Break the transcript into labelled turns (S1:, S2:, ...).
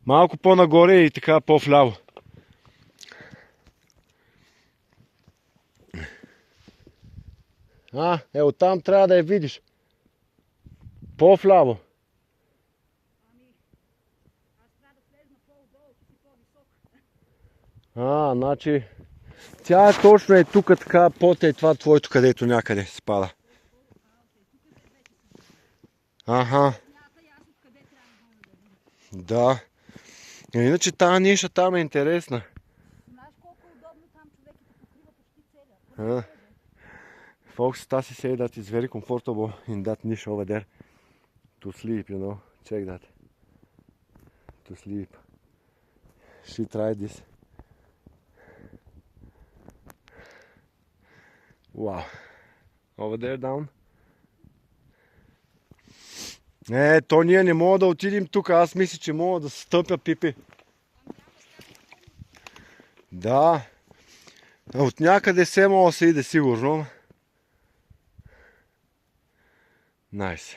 S1: Малко по-нагоре и така по-вляво. Оттам трябва да я видиш. По-вляво.
S2: Аз трябва да слезна по-отдолу, че си по-висок.
S1: Значи... Тя точно е тук така, под е това твоето, където някъде спада. Аха. Да. Иначе тази ниша там е интересна.
S2: Знаеш колко е удобно там човек и те покрива почти целия.
S1: Folks, Stasi say that it's very comfortable in that niche over there to sleep, you know. Check that. To sleep. She tried this. Wow. Over there down. То ние не мога да отидем тук. Аз мисля, че мога да стъпя, Пипи. Да. От някъде се мога да се иде сигурно. Nice.